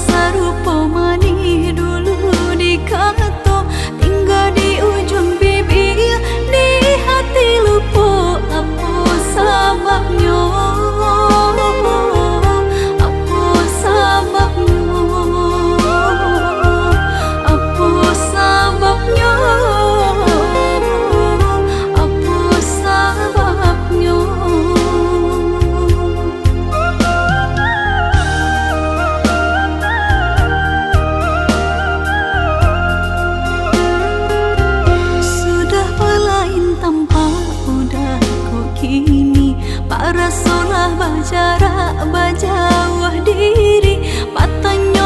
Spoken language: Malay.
sarupa mani dulu di kato, tinggal di ujung bibir, di hati lupa apa sababnya. Para solah berjarak berjauh diri, matanya